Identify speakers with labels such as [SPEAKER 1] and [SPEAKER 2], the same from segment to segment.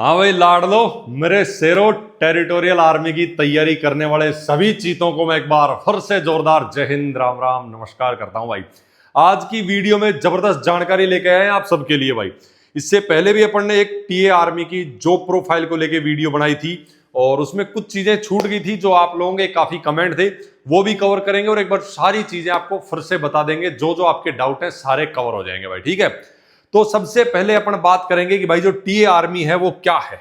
[SPEAKER 1] हाँ भाई लाडलो, मेरे शेरों, टेरिटोरियल आर्मी की तैयारी करने वाले सभी चीतों को मैं एक बार फिर से जोरदार जय हिंद, राम राम, नमस्कार करता हूं भाई। आज की वीडियो में जबरदस्त जानकारी लेके आए हैं आप सबके लिए भाई। इससे पहले भी अपन ने एक टीए आर्मी की जॉब प्रोफाइल को लेके वीडियो बनाई थी और उसमें कुछ चीजें छूट गई थी जो आप लोगों के काफी कमेंट थे, वो भी कवर करेंगे और एक बार सारी चीजें आपको फिर से बता देंगे। जो जो आपके डाउट है सारे कवर हो जाएंगे भाई, ठीक है। तो सबसे पहले अपन बात करेंगे कि भाई जो टीए आर्मी है वो क्या है,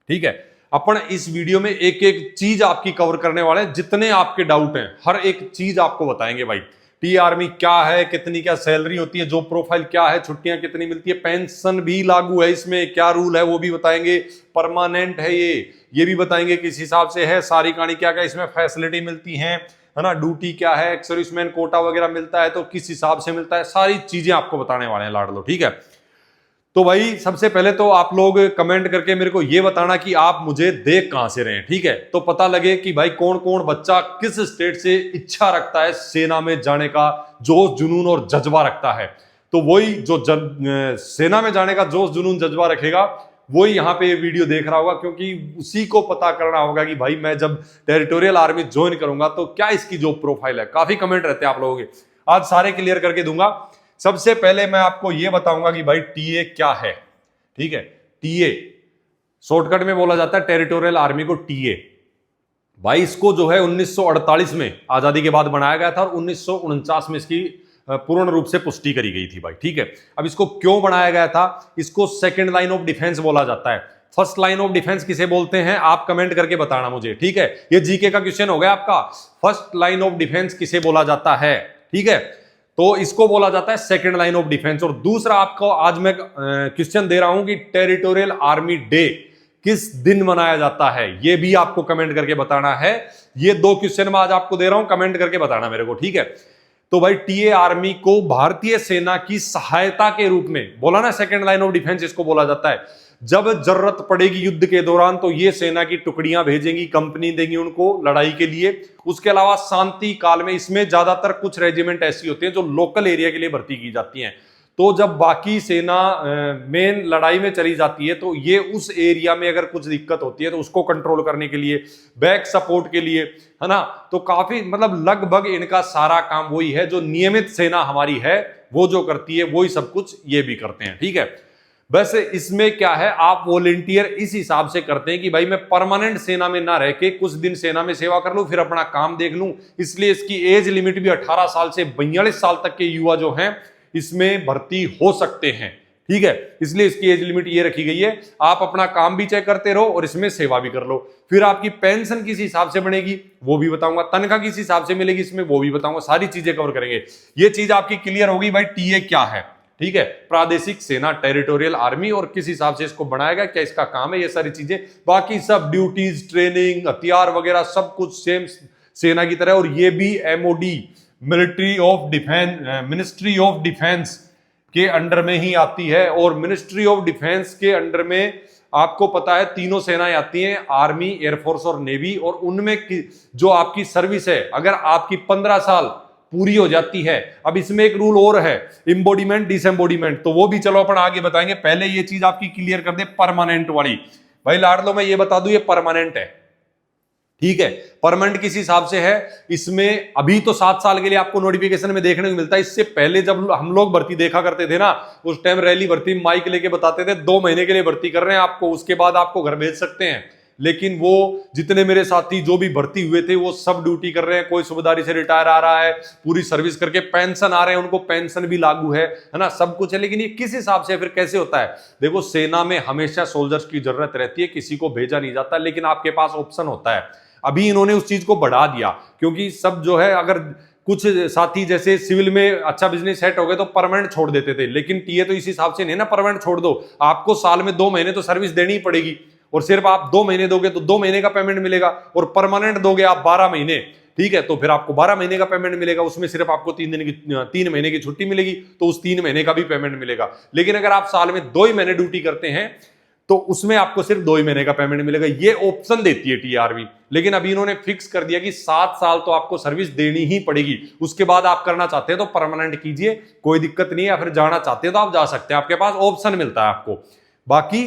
[SPEAKER 1] ठीक है। अपन इस वीडियो में एक एक चीज आपकी कवर करने वाले हैं। जितने आपके डाउट हैं हर एक चीज आपको बताएंगे भाई। टीए आर्मी क्या है, कितनी क्या सैलरी होती है, जॉब प्रोफाइल क्या है, छुट्टियां कितनी मिलती है, पेंशन भी लागू है इसमें, क्या रूल है वो भी बताएंगे, परमानेंट है ये भी बताएंगे किस हिसाब से है, सारी कहानी क्या क्या इसमें फैसिलिटी मिलती है ना, ड्यूटी क्या है, एक्स सर्विसमैन कोटा वगैरह मिलता है तो किस हिसाब से मिलता है, सारी चीजें आपको बताने वाले हैं लाडलो, ठीक है। तो भाई सबसे पहले तो आप लोग कमेंट करके मेरे को ये बताना कि आप मुझे देख कहां से रहे हैं, ठीक है। तो पता लगे कि भाई कौन कौन बच्चा किस स्टेट से इच्छा रखता है सेना में जाने का, जोश जुनून और जज्बा रखता है। तो वही जो सेना में जाने का जोश जुनून जज्बा रखेगा वही यहाँ पे ये वीडियो देख रहा होगा, क्योंकि उसी को पता करना होगा कि भाई मैं जब टेरिटोरियल आर्मी ज्वाइन करूंगा तो क्या इसकी जॉब प्रोफाइल है। काफी कमेंट रहते हैं आप लोगों के, आज सारे क्लियर करके दूंगा। सबसे पहले मैं आपको यह बताऊंगा कि भाई टीए क्या है, ठीक है। टीए शॉर्टकट में बोला जाता है टेरिटोरियल आर्मी को टीए। भाई इसको जो है 1948 में आजादी के बाद बनाया गया था और 1949 में इसकी पूर्ण रूप से पुष्टि करी गई थी भाई, ठीक है। अब इसको क्यों बनाया गया था, इसको सेकंड लाइन ऑफ डिफेंस बोला जाता है। फर्स्ट लाइन ऑफ डिफेंस किसे बोलते हैं आप कमेंट करके बताना मुझे, ठीक है। ये जीके का क्वेश्चन हो गया आपका, फर्स्ट लाइन ऑफ डिफेंस किसे बोला जाता है, ठीक है। तो इसको बोला जाता है सेकंड लाइन ऑफ डिफेंस। और दूसरा आपको आज मैं क्वेश्चन दे रहा हूं कि टेरिटोरियल आर्मी डे किस दिन मनाया जाता है, ये भी आपको कमेंट करके बताना है। ये दो क्वेश्चन मैं आज आपको दे रहा हूं, कमेंट करके बताना मेरे को, ठीक है। तो भाई टीए आर्मी को भारतीय सेना की सहायता के रूप में बोला ना, सेकंड लाइन ऑफ डिफेंस इसको बोला जाता है। जब जरूरत पड़ेगी युद्ध के दौरान तो ये सेना की टुकड़ियां भेजेंगी, कंपनी देंगी उनको लड़ाई के लिए। उसके अलावा शांति काल में इसमें ज्यादातर कुछ रेजिमेंट ऐसी होती हैं जो लोकल एरिया के लिए भर्ती की जाती हैं। तो जब बाकी सेना मेन लड़ाई में चली जाती है तो ये उस एरिया में अगर कुछ दिक्कत होती है तो उसको कंट्रोल करने के लिए, बैक सपोर्ट के लिए, है ना। तो काफी मतलब लगभग इनका सारा काम वही है जो नियमित सेना हमारी है वो जो करती है, वही सब कुछ ये भी करते हैं, ठीक है। बस इसमें क्या है, आप वॉलेंटियर इस हिसाब से करते हैं कि भाई मैं परमानेंट सेना में ना रह के कुछ दिन सेना में सेवा कर लूं फिर अपना काम देख लूं। इसलिए इसकी एज लिमिट भी 18 साल से 42 साल तक के युवा जो हैं इसमें भर्ती हो सकते हैं, ठीक है। इसलिए इसकी एज लिमिट ये रखी गई है। आप अपना काम भी चेक करते रहो और इसमें सेवा भी कर लो। फिर आपकी पेंशन किस हिसाब से बनेगी वो भी बताऊंगा, तनख्वाह किस हिसाब से मिलेगी इसमें वो भी बताऊंगा, सारी चीजें कवर करेंगे। ये चीज आपकी क्लियर होगी भाई टीए क्या है, ठीक है। प्रादेशिक सेना टेरिटोरियल आर्मी और किस हिसाब से इसको बनाया गया, क्या इसका काम है, ये सारी चीजें। बाकी सब ड्यूटीज, ट्रेनिंग, हथियार वगैरह सब कुछ सेम सेना की तरह। और ये भी MoD military of defence, ministry of defence के अंडर में ही आती है। और मिनिस्ट्री ऑफ डिफेंस के अंडर में आपको पता है तीनों सेनाएं आती हैं, आर्मी, एयरफोर्स और नेवी। और उनमें जो आपकी सर्विस है अगर आपकी 15 साल पूरी हो जाती है, अब इसमें एक रूल और है, इंबॉडीमेंट डिसएम्बॉडीमेंट, तो वो भी चलो अपन आगे बताएंगे। पहले ये चीज आपकी क्लियर कर दे परमानेंट वाली। भाई लाडलो मैं ये बता दूं ये परमानेंट है, ठीक है। परमानेंट किस हिसाब से है, इसमें अभी तो 7 साल के लिए आपको नोटिफिकेशन में देखने को मिलता है। इससे पहले जब हम लोग भर्ती देखा करते थे ना, उस टाइम रैली भर्ती माइक लेके बताते थे 2 महीने के लिए भर्ती कर रहे हैं आपको, उसके बाद आपको घर भेज सकते हैं। लेकिन वो जितने मेरे साथी जो भी भर्ती हुए थे वो सब ड्यूटी कर रहे हैं, कोई सूबेदारी से रिटायर आ रहा है, पूरी सर्विस करके पेंशन आ रहे हैं, उनको पेंशन भी लागू है ना, सब कुछ है। लेकिन ये किस हिसाब से फिर कैसे होता है, देखो सेना में हमेशा सोल्जर्स की जरूरत रहती है, किसी को भेजा नहीं जाता, लेकिन आपके पास ऑप्शन होता है। अभी इन्होंने उस चीज को बढ़ा दिया क्योंकि सब जो है, अगर कुछ साथी जैसे सिविल में अच्छा बिजनेस सेट हो गए तो परमानेंट छोड़ देते थे, लेकिन टीए तो इस हिसाब से नहीं ना परमानेंट छोड़ दो, आपको साल में 2 महीने तो सर्विस देनी ही पड़ेगी। और सिर्फ आप 2 महीने दोगे तो 2 महीने का पेमेंट मिलेगा, और परमानेंट दोगे आप 12 महीने, ठीक है, तो फिर आपको 12 महीने का पेमेंट मिलेगा। उसमें सिर्फ आपको 3 महीने की छुट्टी मिलेगी तो उस 3 महीने का भी पेमेंट मिलेगा। लेकिन अगर आप साल में 2 ही महीने ड्यूटी करते हैं तो उसमें आपको सिर्फ 2 ही महीने का पेमेंट मिलेगा। ये ऑप्शन देती है टीआरबी। लेकिन अभी इन्होंने फिक्स कर दिया कि 7 साल तो आपको सर्विस देनी ही पड़ेगी। उसके बाद आप करना चाहते हैं तो परमानेंट कीजिए, कोई दिक्कत नहीं है, या फिर जाना चाहते हैं तो आप जा सकते हैं, आपके पास ऑप्शन मिलता है आपको। बाकी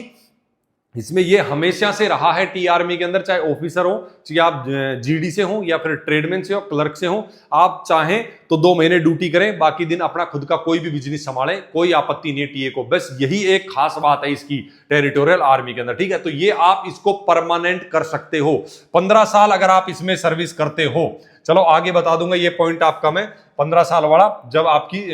[SPEAKER 1] इसमें ये हमेशा से रहा है टी आर्मी के अंदर, चाहे ऑफिसर हो, चाहे आप जीडी से हो या फिर ट्रेडमैन से हो, क्लर्क से हो, आप चाहें तो 2 महीने ड्यूटी करें, बाकी दिन अपना खुद का कोई भी बिजनेस संभालें, कोई आपत्ति नहीं है टीए को। बस यही एक खास बात है इसकी टेरिटोरियल आर्मी के अंदर, ठीक है। तो ये आप इसको परमानेंट कर सकते हो 15 साल अगर आप इसमें सर्विस करते हो। चलो आगे बता दूंगा ये पॉइंट आपका मैं 15 साल वाला, जब आपकी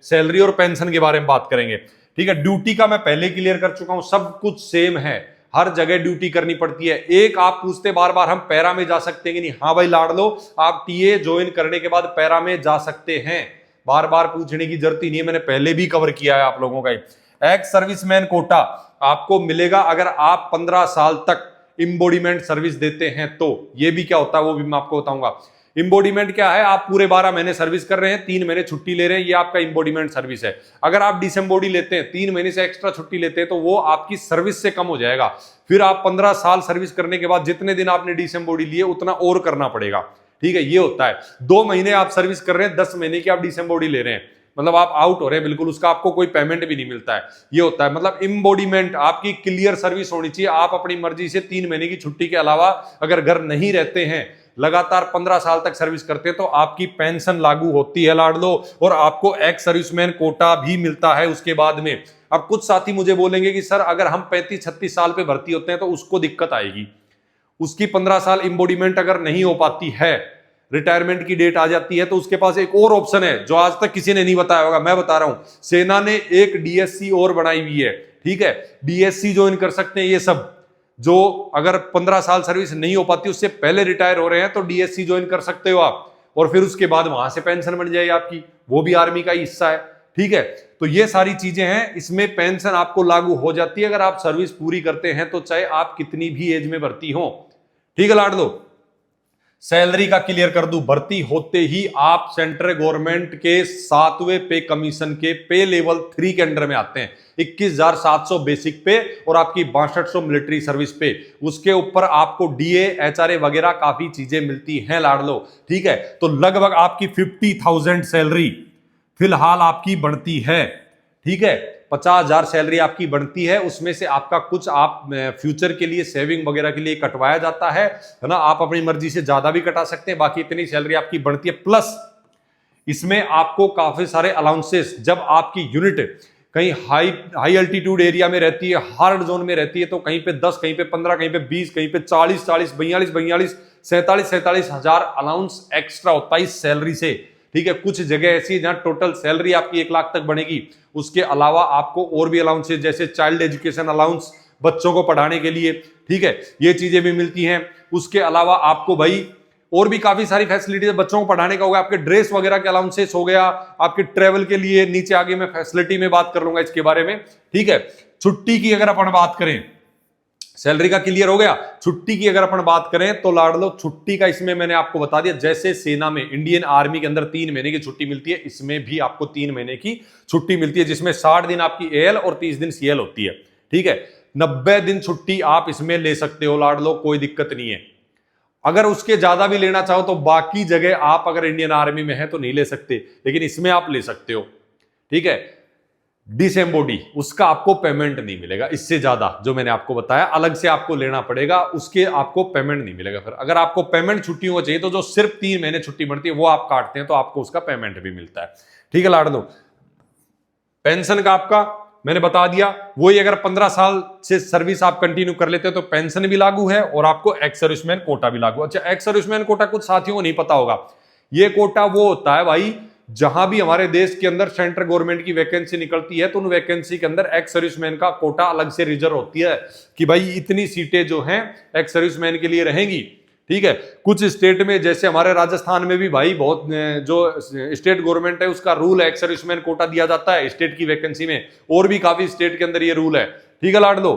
[SPEAKER 1] सैलरी और पेंशन के बारे में बात करेंगे, ठीक है। ड्यूटी का मैं पहले क्लियर कर चुका हूं, सब कुछ सेम है, हर जगह ड्यूटी करनी पड़ती है। एक आप पूछते बार बार हम पैरा में जा सकते हैं कि नहीं, हाँ भाई लाड़ लो, आप टीए ज्वाइन करने के बाद पैरा में जा सकते हैं, बार बार पूछने की जरूरत ही नहीं है, मैंने पहले भी कवर किया है आप लोगों का। एक्स सर्विसमैन कोटा आपको मिलेगा अगर आप 15 साल तक इंबॉडीमेंट सर्विस देते हैं तो। ये भी क्या होता है वो भी मैं आपको बताऊंगा। इंबॉडीमेंट क्या है, आप पूरे 12 महीने सर्विस कर रहे हैं, 3 महीने छुट्टी ले रहे हैं, ये आपका इंबॉडीमेंट सर्विस है। अगर आप डिसएम्बॉडी लेते हैं, 3 महीने से एक्स्ट्रा छुट्टी लेते हैं, तो वो आपकी सर्विस से कम हो जाएगा। फिर आप 15 साल सर्विस करने के बाद जितने दिन आपने डिसएम्बॉडी लिए उतना और करना पड़ेगा, ठीक है। ये होता है 2 महीने आप सर्विस कर रहे हैं, 10 महीने की आप डिसएम्बॉडी ले रहे हैं, मतलब आप आउट हो रहे हैं बिल्कुल, उसका आपको कोई पेमेंट भी नहीं मिलता है। ये होता है मतलब इंबॉडीमेंट, आपकी क्लियर सर्विस होनी चाहिए। आप अपनी मर्जी से 3 महीने की छुट्टी के अलावा अगर घर नहीं रहते हैं, लगातार 15 साल तक सर्विस करते हैं, तो आपकी पेंशन लागू होती है लाडलो, और आपको एक्स सर्विसमैन कोटा भी मिलता है उसके बाद में। अब कुछ साथी मुझे बोलेंगे कि सर अगर हम 35-36 साल पे भर्ती होते हैं तो उसको दिक्कत आएगी, उसकी 15 साल इंबॉडीमेंट अगर नहीं हो पाती है, रिटायरमेंट की डेट आ जाती है, तो उसके पास एक और ऑप्शन है जो आज तक किसी ने नहीं बताया होगा, मैं बता रहा हूं। सेना ने एक डीएससी और बनाई हुई है, ठीक है। डीएससी ज्वाइन कर सकते हैं ये सब जो अगर 15 साल सर्विस नहीं हो पाती, उससे पहले रिटायर हो रहे हैं, तो डीएससी ज्वाइन कर सकते हो आप, और फिर उसके बाद वहां से पेंशन बन जाएगी आपकी, वो भी आर्मी का हिस्सा है, ठीक है। तो ये सारी चीजें हैं, इसमें पेंशन आपको लागू हो जाती है अगर आप सर्विस पूरी करते हैं, तो चाहे आप कितनी भी एज में भर्ती हो, ठीक है लाडलो। सैलरी का क्लियर कर दूं, भर्ती होते ही आप सेंट्रल गवर्नमेंट के 7वें पे कमीशन के पे लेवल 3 के अंडर में आते हैं। 21,700 बेसिक पे और आपकी 6200 मिलिट्री सर्विस पे, उसके ऊपर आपको डीए एचआरए वगैरह काफी चीजें मिलती हैं लाडलो, ठीक है। तो लगभग आपकी 50,000 सैलरी फिलहाल आपकी बढ़ती है, ठीक है। 50,000 सैलरी आपकी बढ़ती है, उसमें से आपका कुछ आप फ्यूचर के लिए सेविंग वगैरह के लिए कटवाया जाता है ना, आप अपनी मर्जी से ज्यादा भी कटा सकते हैं, बाकी इतनी सैलरी आपकी बढ़ती है। प्लस इसमें आपको काफी सारे अलाउंसेस, जब आपकी यूनिट कहीं हाई अल्टीट्यूड एरिया में रहती है, हार्ड जोन में रहती है, तो कहीं पे 10, कहीं पे 15, कहीं पे 20, कहीं पे 40, 42, 47 हजार अलाउंस एक्स्ट्रा होता है इस सैलरी से, ठीक है। कुछ जगह ऐसी है जहां टोटल सैलरी आपकी 1 लाख तक बनेगी, उसके अलावा आपको और भी अलाउंसेस जैसे चाइल्ड एजुकेशन अलाउंस, बच्चों को पढ़ाने के लिए, ठीक है, ये चीजें भी मिलती हैं। उसके अलावा आपको भाई और भी काफी सारी फैसिलिटीज, बच्चों को पढ़ाने का हो गया, आपके ड्रेस वगैरह के अलाउंसेस हो गया, आपके ट्रेवल के लिए, नीचे आगे मैं फैसिलिटी में बात कर लूंगा इसके बारे में, ठीक है। छुट्टी की अगर अपन बात करें, सैलरी का क्लियर हो गया, छुट्टी की अगर अपन बात करें तो लाडलो छुट्टी का इसमें मैंने आपको बता दिया, जैसे सेना में इंडियन आर्मी के अंदर 3 महीने की छुट्टी मिलती है, इसमें भी आपको 3 महीने की छुट्टी मिलती है, जिसमें 60 दिन आपकी एएल और 30 दिन सीएल होती है, ठीक है। 90 दिन छुट्टी आप इसमें ले सकते हो लाडलो, कोई दिक्कत नहीं है। अगर उसके ज्यादा भी लेना चाहो तो बाकी जगह आप अगर इंडियन आर्मी में है तो नहीं ले सकते, लेकिन इसमें आप ले सकते हो, ठीक है। डिसएम्बॉडी उसका आपको पेमेंट नहीं मिलेगा, इससे ज्यादा जो मैंने आपको बताया अलग से आपको लेना पड़ेगा, उसके आपको पेमेंट नहीं मिलेगा। फिर अगर आपको पेमेंट छुट्टियों को चाहिए तो जो सिर्फ 3 महीने छुट्टी बढ़ती है वो आप काटते हैं तो आपको उसका पेमेंट भी मिलता है, ठीक है लाडलो। पेंशन का आपका मैंने बता दिया, वही अगर 15 साल से सर्विस आप कंटिन्यू कर लेते हैं तो पेंशन भी लागू है और आपको एक्स सर्विसमैन कोटा भी लागू। अच्छा, एक्स सर्विसमैन कोटा कुछ साथियों को नहीं पता होगा, ये कोटा वो होता है भाई जहां भी हमारे देश के अंदर सेंट्रल गवर्नमेंट की वैकेंसी निकलती है तो उन वैकेंसी के अंदर एक्स सर्विसमैन का कोटा अलग से रिजर्व होती है कि भाई इतनी सीटें जो हैं एक्स सर्विसमैन के लिए रहेंगी, ठीक है। कुछ स्टेट में जैसे हमारे राजस्थान में भी भाई बहुत जो स्टेट गवर्नमेंट है उसका रूल है, एक्स सर्विसमैन कोटा दिया जाता है स्टेट की वैकेंसी में, और भी काफी स्टेट के अंदर ये रूल है, ठीक है लाडलो।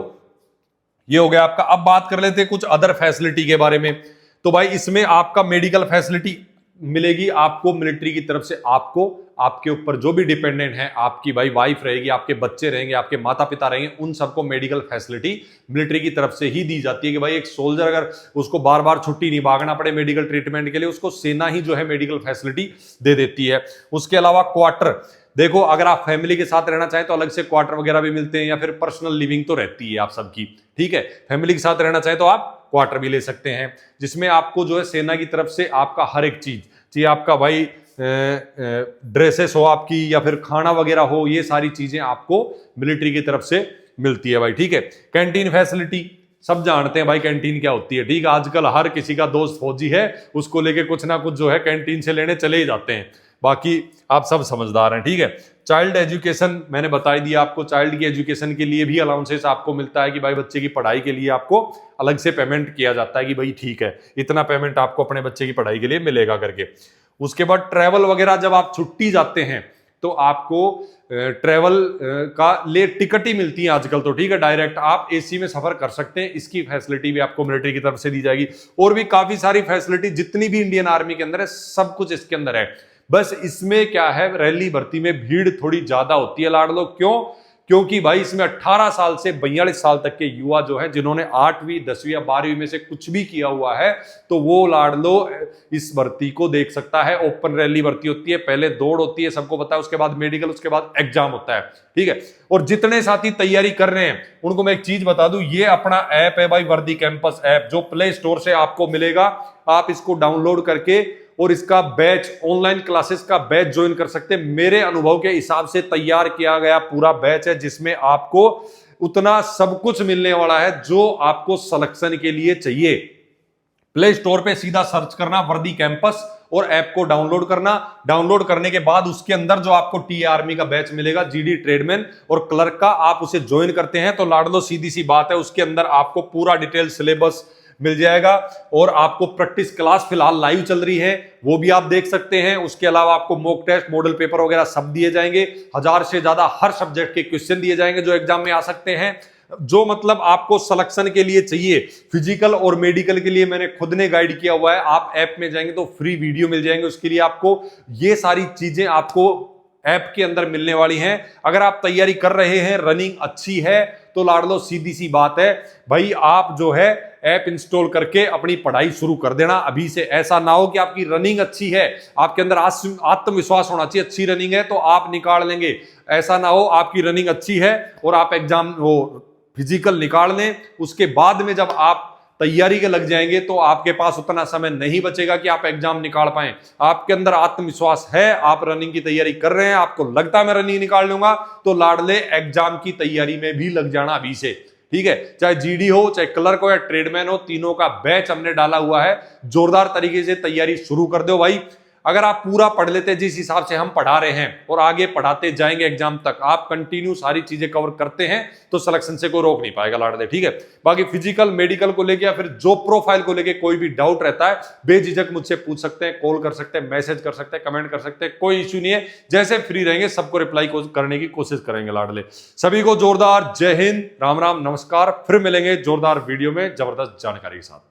[SPEAKER 1] ये हो गया आपका। अब बात कर लेते हैं कुछ अदर फैसिलिटी के बारे में। तो भाई इसमें आपका मेडिकल फैसिलिटी मिलेगी आपको मिलिट्री की तरफ से, आपको आपके ऊपर जो भी डिपेंडेंट है, आपकी भाई वाइफ रहेगी, आपके बच्चे रहेंगे, आपके माता पिता रहेंगे, उन सबको मेडिकल फैसिलिटी मिलिट्री की तरफ से ही दी जाती है कि भाई एक सोल्जर अगर उसको बार बार छुट्टी नहीं भागना पड़े मेडिकल ट्रीटमेंट के लिए, उसको सेना ही जो है मेडिकल फैसिलिटी दे देती है। उसके अलावा क्वार्टर, देखो अगर आप फैमिली के साथ रहना चाहें तो अलग से क्वार्टर वगैरह भी मिलते हैं, या फिर पर्सनल लिविंग तो रहती है आप सबकी, ठीक है। फैमिली के साथ रहना चाहें तो आप क्वार्टर भी ले सकते हैं, जिसमें आपको जो है सेना की तरफ से आपका हर एक चीज चाहिए, आपका भाई ड्रेसेस हो आपकी, या फिर खाना वगैरह हो, ये सारी चीजें आपको मिलिट्री की तरफ से मिलती है भाई, ठीक है। कैंटीन फैसिलिटी सब जानते हैं भाई कैंटीन क्या होती है, ठीक है। आजकल हर किसी का दोस्त फौजी है, उसको लेके कुछ ना कुछ जो है कैंटीन से लेने चले ही जाते हैं, बाकी आप सब समझदार हैं, ठीक है। चाइल्ड एजुकेशन मैंने बता ही दिया आपको, चाइल्ड की एजुकेशन के लिए भी अलाउंसेस आपको मिलता है कि भाई बच्चे की पढ़ाई के लिए आपको अलग से पेमेंट किया जाता है कि भाई ठीक है इतना पेमेंट आपको अपने बच्चे की पढ़ाई के लिए मिलेगा करके। उसके बाद ट्रैवल वगैरह जब आप छुट्टी जाते हैं तो आपको ट्रैवल का ले टिकट ही मिलती है आजकल तो, ठीक है। डायरेक्ट आप एसी में सफर कर सकते हैं, इसकी फैसिलिटी भी आपको मिलिट्री की तरफ से दी जाएगी। और भी काफी सारी फैसिलिटी जितनी भी इंडियन आर्मी के अंदर है सब कुछ इसके अंदर है। बस इसमें क्या है, रैली भर्ती में भीड़ थोड़ी ज्यादा होती है लाडलो, क्यों? क्योंकि भाई इसमें 18 साल से 42 साल तक के युवा जो है जिन्होंने 8वीं 10वीं या 12वीं में से कुछ भी किया हुआ है तो वो लाडलो इस भर्ती को देख सकता है। ओपन रैली भर्ती होती है, पहले दौड़ होती है सबको पता है, उसके बाद मेडिकल, उसके बाद एग्जाम होता है, ठीक है। और जितने साथी तैयारी कर रहे हैं उनको मैं एक चीज बता दूं, ये अपना ऐप है भाई वर्दी कैंपस ऐप, जो प्ले स्टोर से आपको मिलेगा। आप इसको डाउनलोड करके और इसका बैच, ऑनलाइन क्लासेस का बैच ज्वाइन कर सकते हैं। मेरे अनुभव के हिसाब से तैयार किया गया पूरा बैच है, जिसमें आपको उतना सब कुछ मिलने वाला है जो आपको सिलेक्शन के लिए चाहिए। प्ले स्टोर पे सीधा सर्च करना वर्दी कैंपस और ऐप को डाउनलोड करना। डाउनलोड करने के बाद उसके अंदर जो आपको टी आर्मी का बैच मिलेगा, जीडी ट्रेडमैन और क्लर्क का, आप उसे ज्वाइन करते हैं तो लाडलो सीधी सी बात है, उसके अंदर आपको पूरा डिटेल सिलेबस मिल जाएगा और आपको प्रैक्टिस क्लास फिलहाल लाइव चल रही है वो भी आप देख सकते हैं। उसके अलावा आपको मॉक टेस्ट, मॉडल पेपर वगैरह सब दिए जाएंगे। 1000 से ज्यादा हर सब्जेक्ट के क्वेश्चन दिए जाएंगे जो एग्जाम में आ सकते हैं। जो मतलब आपको सिलेक्शन के लिए चाहिए, फिजिकल और मेडिकल के लिए मैंने खुद ने गाइड किया हुआ है। आप ऐप में जाएंगे तो फ्री वीडियो मिल जाएंगे, उसके लिए आपको ये सारी चीजें आपको ऐप के अंदर मिलने वाली हैं। अगर आप तैयारी कर रहे हैं, रनिंग अच्छी है तो लाडलो सीधी सी बात है भाई, आप जो है ऐप इंस्टॉल करके अपनी पढ़ाई शुरू कर देना अभी से। ऐसा ना हो कि आपकी रनिंग अच्छी है, आपके अंदर आत्मविश्वास होना चाहिए, अच्छी रनिंग है तो आप निकाल लेंगे। ऐसा ना हो आपकी रनिंग अच्छी है और आप एग्जाम वो फिजिकल निकाल लें, उसके बाद में जब आप तैयारी के लग जाएंगे तो आपके पास उतना समय नहीं बचेगा कि आप एग्जाम निकाल पाएं। आपके अंदर आत्मविश्वास है, आप रनिंग की तैयारी कर रहे हैं, आपको लगता है मैं रनिंग निकाल लूंगा, तो लाडले एग्जाम की तैयारी में भी लग जाना अभी से, ठीक है। चाहे जीडी हो, चाहे क्लर्क हो या ट्रेडमैन हो, तीनों का बैच हमने डाला हुआ है। जोरदार तरीके से तैयारी शुरू कर दो भाई। अगर आप पूरा पढ़ लेते जिस हिसाब से हम पढ़ा रहे हैं और आगे पढ़ाते जाएंगे एग्जाम तक, आप कंटिन्यू सारी चीजें कवर करते हैं तो सिलेक्शन से कोई रोक नहीं पाएगा लाडले, ठीक है। बाकी फिजिकल, मेडिकल को लेके या फिर जॉब प्रोफाइल को लेके कोई भी डाउट रहता है बेझिझक मुझसे पूछ सकते हैं, कॉल कर सकते हैं, मैसेज कर सकते हैं, कमेंट कर सकते हैं, कोई इश्यू नहीं है। जैसे फ्री रहेंगे सबको रिप्लाई करने की कोशिश करेंगे लाडले। सभी को जोरदार जय हिंद, राम राम, नमस्कार। फिर मिलेंगे जोरदार वीडियो में जबरदस्त जानकारी के साथ।